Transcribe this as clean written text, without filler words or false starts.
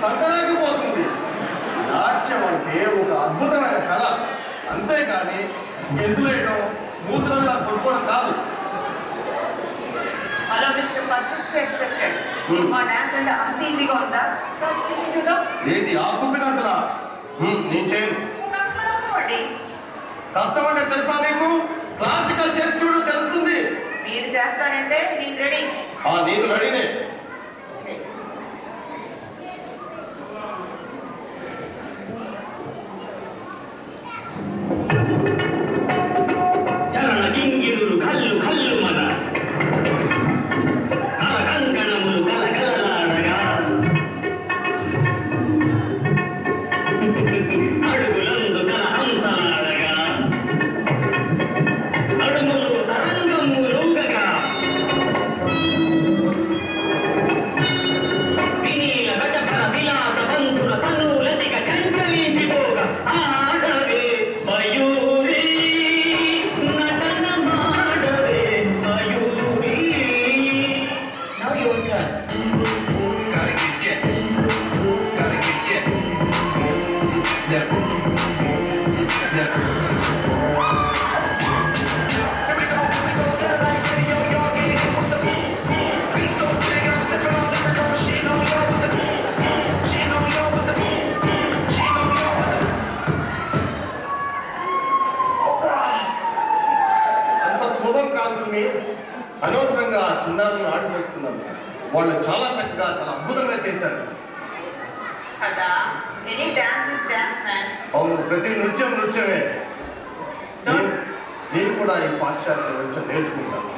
సంకరాకపోతుంది. నాట్యం అంటే ఒక అద్భుతమైన కళ, అంతేకాని గెంతులేయడం మూత్రంలా కొట్టుకోవడం కాదు. Hello mister perfect accepted. మా డాన్స్ అంటే అంత ఈజీగా ఉందా? ఏంటి ఆ కుప్పిగంతులా? నేను చేయను. కష్టం అంటే తెలుసా నీకు? క్లాసికల్ చేసి చూడు, తెలుస్తుంది. మీరు చేస్తారంటే నేను రెడీ. నేను రెడీనే. అనవసరంగా ఆ చిన్నారులను ఆట వేసుకున్నాను. వాళ్ళు చాలా చక్కగా, చాలా అద్భుతంగా చేశారు. అవును, ప్రతి నృత్యం నృత్యమే. నేను కూడా ఈ పాశ్చాత్య నృత్యం నేర్చుకుంటాను.